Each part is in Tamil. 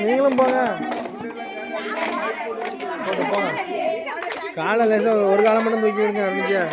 நீங்களும் போங்க, போட்டு போங்க. காலை லேசாக ஒரு காலம் மட்டும் தூக்கி விடுங்க அருணிஜா.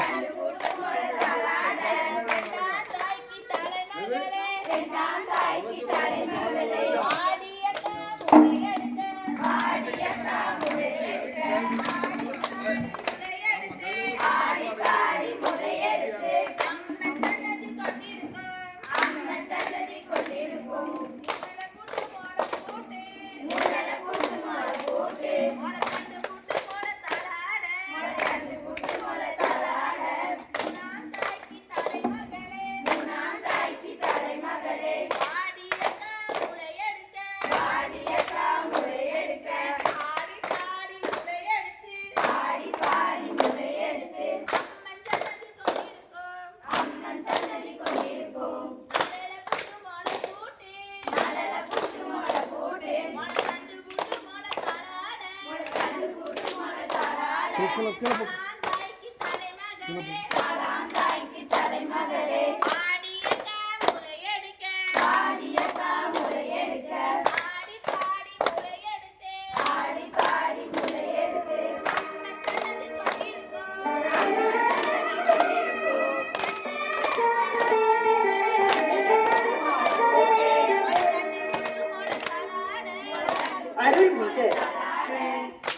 அருள்மிகு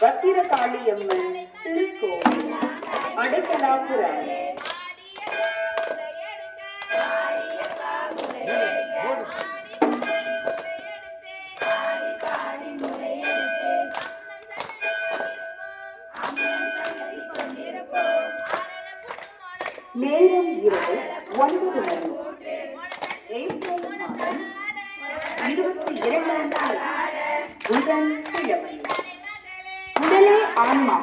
பத்திரகாளியம்மன் திருக்கோவில் அடைக்கலாபுரம். நேரம் இரவு 9 மணி. ஏப்ரல் மாதம் 22ஆம் தேதி புதன்கிழமை. உடலே ஆன்மா